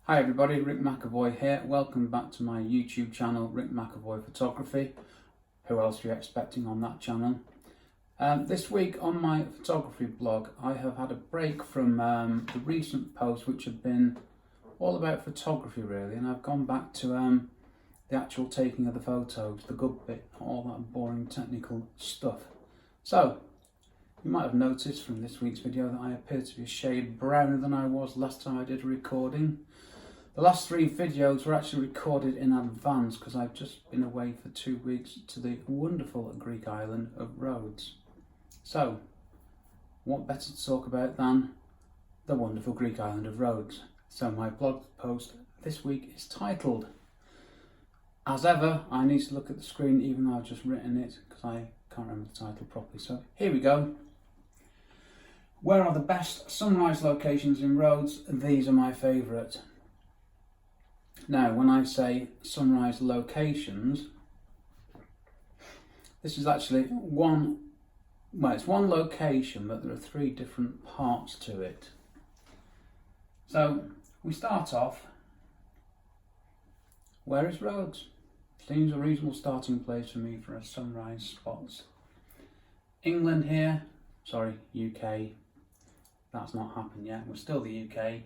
Hi everybody, Rick McEvoy here. Welcome back to my YouTube channel, Rick McEvoy Photography. Who else are you expecting on that channel? This week on my photography blog, I have had a break from the recent posts which have been all about photography really, and I've gone back to the actual taking of the photos, the good bit, not all that boring technical stuff. So, you might have noticed from this week's video that I appear to be a shade browner than I was last time I did a recording. The last 3 videos were actually recorded in advance because I've just been away for 2 weeks to the wonderful Greek Island of Rhodes. So, what better to talk about than the wonderful Greek Island of Rhodes? So my blog post this week is titled, as ever, I need to look at the screen even though I've just written it because I can't remember the title properly. So here we go. Where are the best sunrise locations in Rhodes? These are my favourite. Now, when I say sunrise locations, this is actually it's one location, but there are 3 different parts to it. So, we start off, where is Rhodes? Seems a reasonable starting place for me for a sunrise spots. England here, sorry, UK, that's not happened yet, we're still the UK.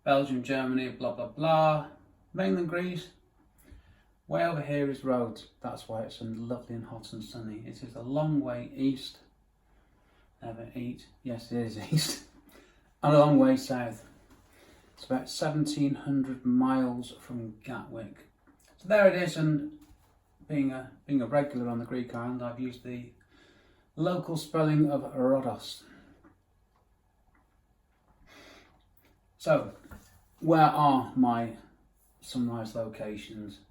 Belgium, Germany, blah blah blah. Mainland Greece, way over here is Rhodes. That's why it's so lovely and hot and sunny. It is a long way east, never eat, yes it is east, and a long way south. It's about 1700 miles from Gatwick. So there it is, and being a regular on the Greek island, I've used the local spelling of Rhodos. So, where are my sunrise locations?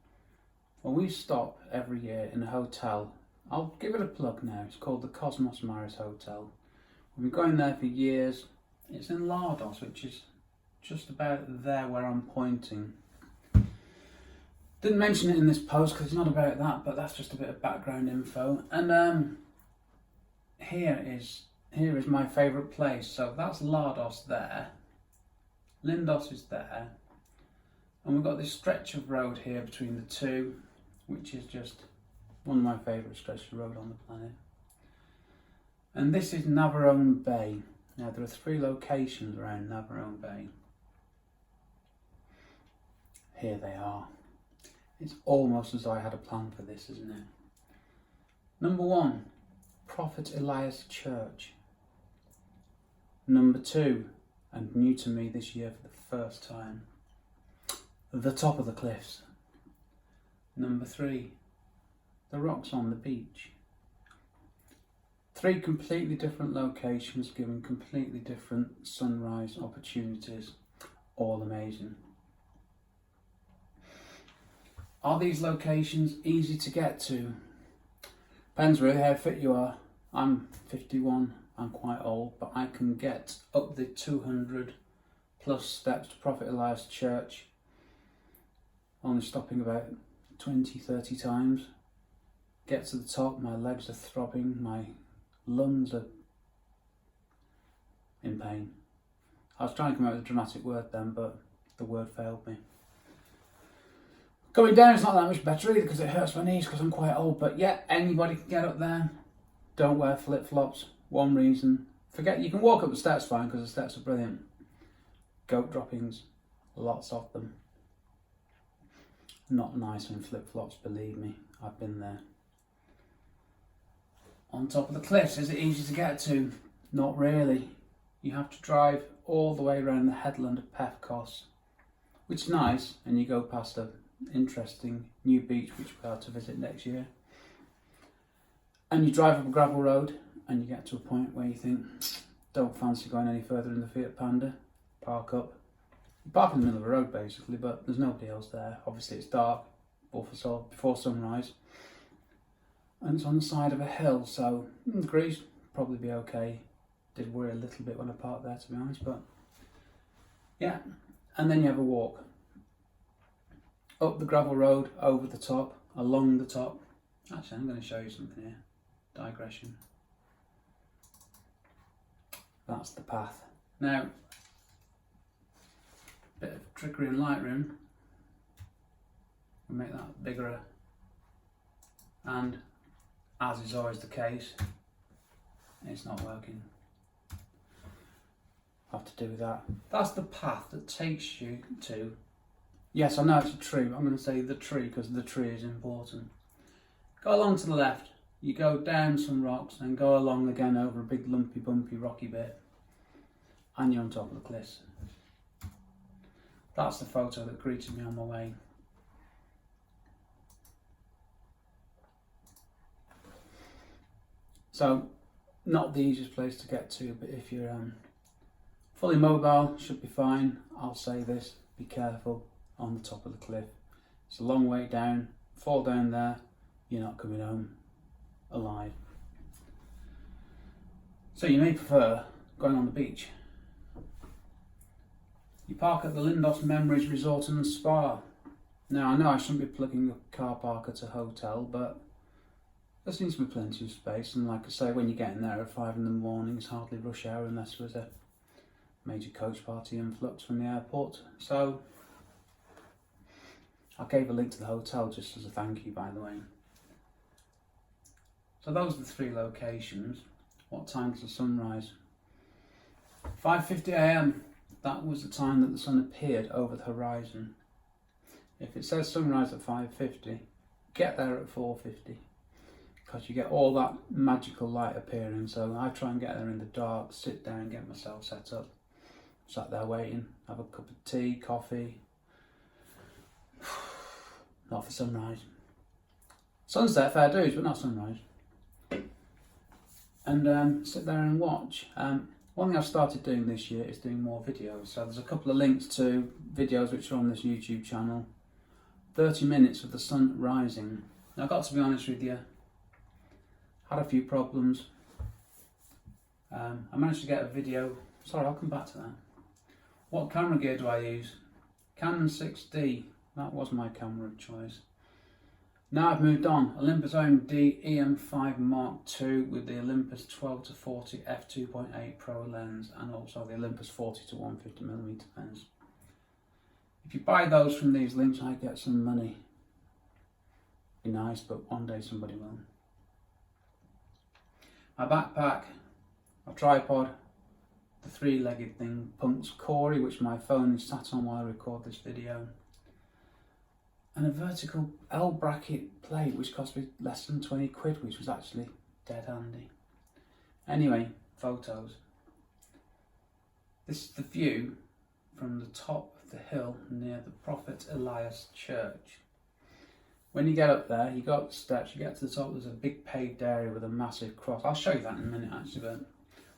Well, we stop every year in a hotel. I'll give it a plug now. It's called the Cosmos Maris Hotel. We've been going there for years. It's in Lindos, which is just about there where I'm pointing. Didn't mention it in this post because it's not about that, but that's just a bit of background info. And here is my favourite place. So that's Lindos there. Lindos is there. And we've got this stretch of road here between the two, which is just one of my favourite stretches of road on the planet. And this is Navarone Bay. Now there are 3 locations around Navarone Bay. Here they are. It's almost as though I had a plan for this, isn't it? Number 1, Prophet Elias Church. Number 2, and new to me this year for the first time, the top of the cliffs. Number 3, the rocks on the beach. 3 completely different locations giving completely different sunrise opportunities. All amazing. Are these locations easy to get to? Depends really how fit you are. I'm 51, I'm quite old, but I can get up the 200 plus steps to Prophet Elias Church, only stopping about 20-30 times. Get to the top, my legs are throbbing, my lungs are in pain. I was trying to come out with a dramatic word then, but the word failed me. Going down is not that much better either because it hurts my knees because I'm quite old, but yeah, anybody can get up there. Don't wear flip-flops. One reason. Forget, you can walk up the steps fine because the steps are brilliant. Goat droppings, lots of them. Not nice in flip-flops, believe me, I've been there. On top of the cliffs, is it easy to get to? Not really. You have to drive all the way around the headland of Pefkos, which is nice, and you go past an interesting new beach which we're about to visit next year. And you drive up a gravel road, and you get to a point where you think, don't fancy going any further in the Fiat Panda, park up. You park in the middle of the road basically, but there's nobody else there. Obviously it's dark, before sunrise, and it's on the side of a hill, so Greece probably be okay. Did worry a little bit when I parked there, to be honest, but yeah. And then you have a walk up the gravel road, over the top, along the top. Actually, I'm going to show you something here. Digression. That's the path. Now, bit of trickery in Lightroom. We'll make that bigger, and as is always the case, it's not working. I'll have to do that. That's the path that takes you to, yes, I know it's a tree, but I'm going to say the tree because the tree is important. Go along to the left, you go down some rocks and go along again over a big lumpy bumpy rocky bit, and you're on top of the cliffs. That's the photo that greeted me on my way. So, not the easiest place to get to, but if you're fully mobile, should be fine. I'll say this, be careful on the top of the cliff. It's a long way down, fall down there, you're not coming home alive. So you may prefer going on the beach. You park at the Lindos Memories Resort and Spa. Now I know I shouldn't be plugging a car park at a hotel, but there seems to be plenty of space, and like I say, when you get in there at 5 in the morning, it's hardly rush hour unless there's a major coach party influx from the airport. So I gave a link to the hotel just as a thank you, by the way. So those are the three locations. What time does the sun rise? 5:50 AM. That was the time that the sun appeared over the horizon. If it says sunrise at 5:50, get there at 4:50. Because you get all that magical light appearing. So I try and get there in the dark, sit down, get myself set up. Sat there waiting, have a cup of tea, coffee. Not for sunrise. Sunset, fair dues, but not sunrise. And sit there and watch. One thing I've started doing this year is doing more videos. So there's a couple of links to videos which are on this YouTube channel. 30 minutes of the sun rising. Now I've got to be honest with you, had a few problems. I managed to get a video, sorry, I'll come back to that. What camera gear do I use? Canon 6D, that was my camera of choice. Now I've moved on, Olympus OMD EM5 Mark II with the Olympus 12-40 f2.8 Pro lens, and also the Olympus 40-150mm lens. If you buy those from these links, I get some money. Be nice, but one day somebody will. My backpack, my tripod, the three-legged thing, Punk's Corey, which my phone is sat on while I record this video, and a vertical L bracket plate which cost me less than 20 quid, which was actually dead handy. Anyway, photos. This is the view from the top of the hill near the Prophet Elias Church. When you get up there, you go up the steps, you get to the top, there's a big paved area with a massive cross. I'll show you that in a minute actually, but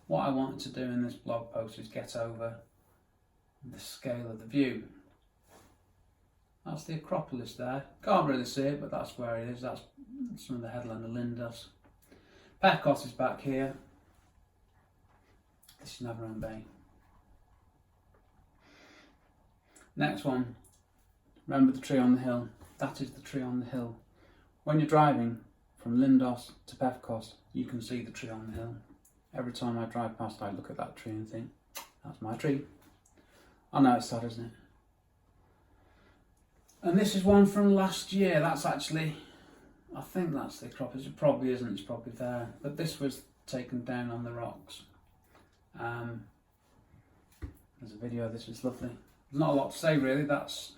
what I wanted to do in this blog post is get over the scale of the view. That's the Acropolis there. Can't really see it, but that's where it is. That's some of the headland of Lindos. Pefkos is back here. This is Navarone Bay. Next one. Remember the tree on the hill? That is the tree on the hill. When you're driving from Lindos to Pefkos, you can see the tree on the hill. Every time I drive past, I look at that tree and think, that's my tree. I know it's sad, isn't it? And this is one from last year. That's actually, I think that's the Acropolis. It probably isn't, it's probably there. But this was taken down on the rocks. There's a video of this, it's lovely. There's not a lot to say really, that's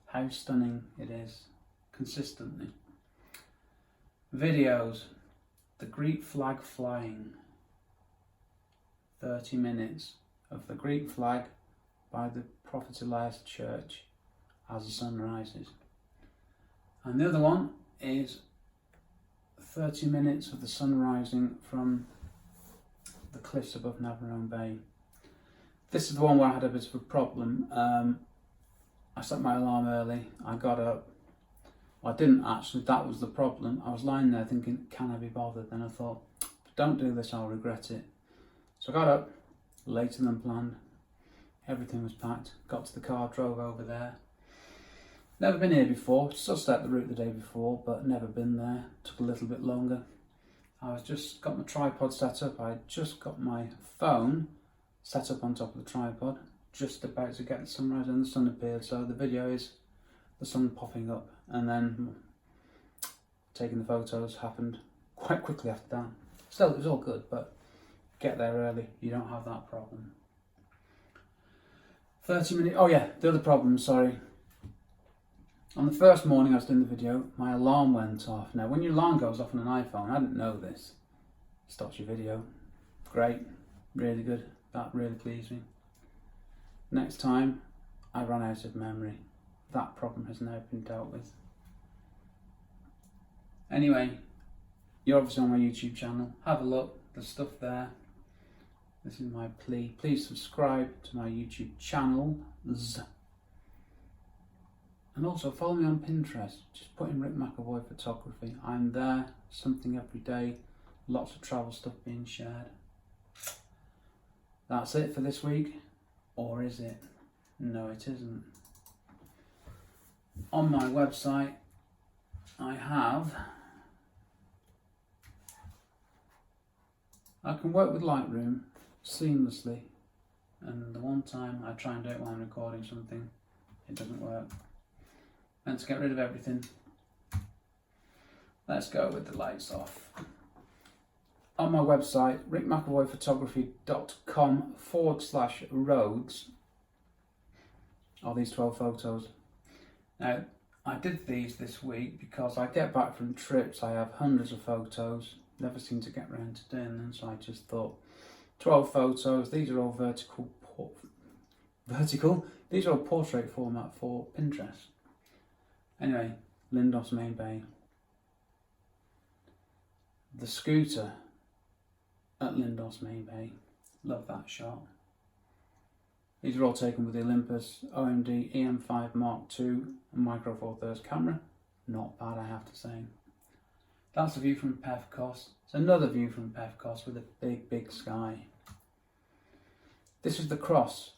how stunning it is, consistently. Videos, the Greek flag flying. 30 minutes of the Greek flag by the Prophet Elias Church as the sun rises. And the other one is 30 minutes of the sun rising from the cliffs above Navarone Bay. This is the one where I had a bit of a problem. I set my alarm early, I got up. Well, I didn't actually, that was the problem. I was lying there thinking, can I be bothered? Then I thought, don't do this, I'll regret it. So I got up, later than planned. Everything was packed, got to the car, drove over there. Never been here before, just set the route the day before, but never been there. Took a little bit longer. I was just got my tripod set up. I just got my phone set up on top of the tripod. just about to get the sunrise and the sun appeared, so the video is the sun popping up, and then taking the photos happened quite quickly after that. Still, it was all good, but get there early, you don't have that problem. 30 minutes, oh yeah, the other problem, sorry. On the first morning I was doing the video, my alarm went off. Now when your alarm goes off on an iPhone, I didn't know this, it stops your video. Great, really good, that really pleased me. Next time, I ran out of memory. That problem has now been dealt with. Anyway, you're obviously on my YouTube channel, have a look, there's stuff there. This is my plea. Please subscribe to my YouTube channels. And also follow me on Pinterest. Just put in Rick McEvoy Photography. I'm there, something every day. Lots of travel stuff being shared. That's it for this week. Or is it? No, it isn't. On my website, I can work with Lightroom seamlessly, and the one time I try and do it while I'm recording something, it doesn't work. And to get rid of everything, let's go with the lights off. On my website, rickmcavoyphotography.com/Rhodes are these 12 photos. Now, I did these this week because I get back from trips, I have hundreds of photos, never seem to get around to doing them, so I just thought 12 photos, these are all vertical, these are all portrait format for Pinterest. Anyway, Lindos Main Bay. The scooter at Lindos Main Bay, love that shot. These are all taken with the Olympus OMD EM5 Mark II Micro Four Thirds camera. Not bad, I have to say. That's a view from Pefkos. It's another view from Pefkos with a big, big sky. This is the cross.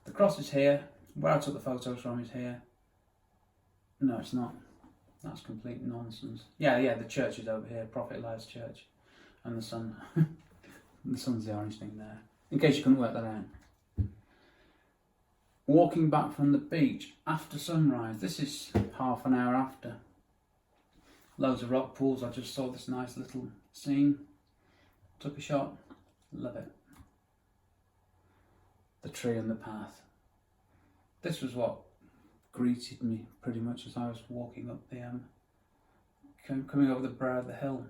The cross is here. Where I took the photos from is here. No, it's not. That's complete nonsense. Yeah, the church is over here, Prophet Elias Church. And the sun. The sun's the orange thing there. In case you couldn't work that out. Walking back from the beach after sunrise. This is half an hour after. Loads of rock pools. I just saw this nice little scene. Took a shot. Love it. The tree and the path. This was what greeted me pretty much as I was walking up the coming over the brow of the hill.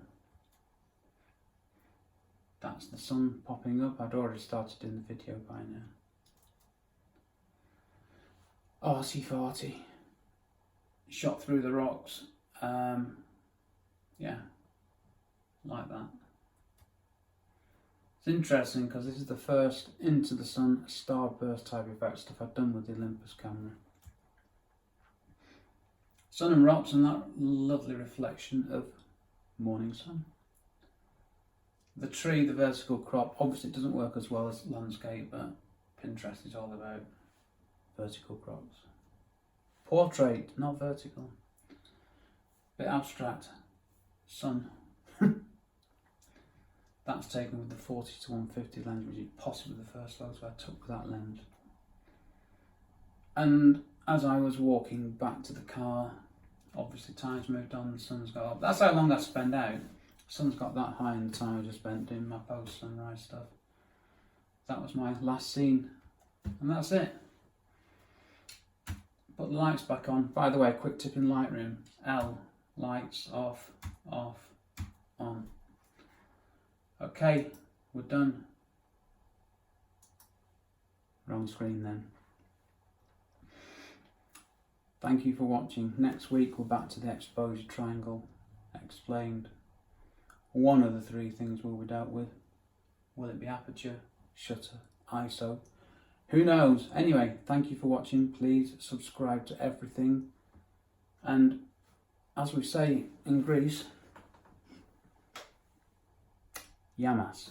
That's the sun popping up. I'd already started doing the video by now. Arty-farty. Shot through the rocks. Yeah, like that. It's interesting because this is the first into the sun starburst type effect stuff I've done with the Olympus camera. Sun and rocks and that lovely reflection of morning sun. The tree, the vertical crop, obviously it doesn't work as well as landscape, but Pinterest is all about vertical crops. Portrait, not vertical. Bit abstract. Sun. That's taken with the 40 to 150 lens, which is possibly the first photo I took with that lens. And as I was walking back to the car, obviously time's moved on, the sun's got up. That's how long I spent out. The sun's got that high in the time I just spent doing my post-sunrise stuff. That was my last scene, and that's it. Put the lights back on. By the way, quick tip in Lightroom. L, lights off, off, on. Okay, we're done. Wrong screen then. Thank you for watching. Next week we're back to the exposure triangle explained. One of the three things will be dealt with. Will it be aperture, shutter, ISO? Who knows? Anyway, thank you for watching. Please subscribe to everything. And as we say in Greece, Yamas.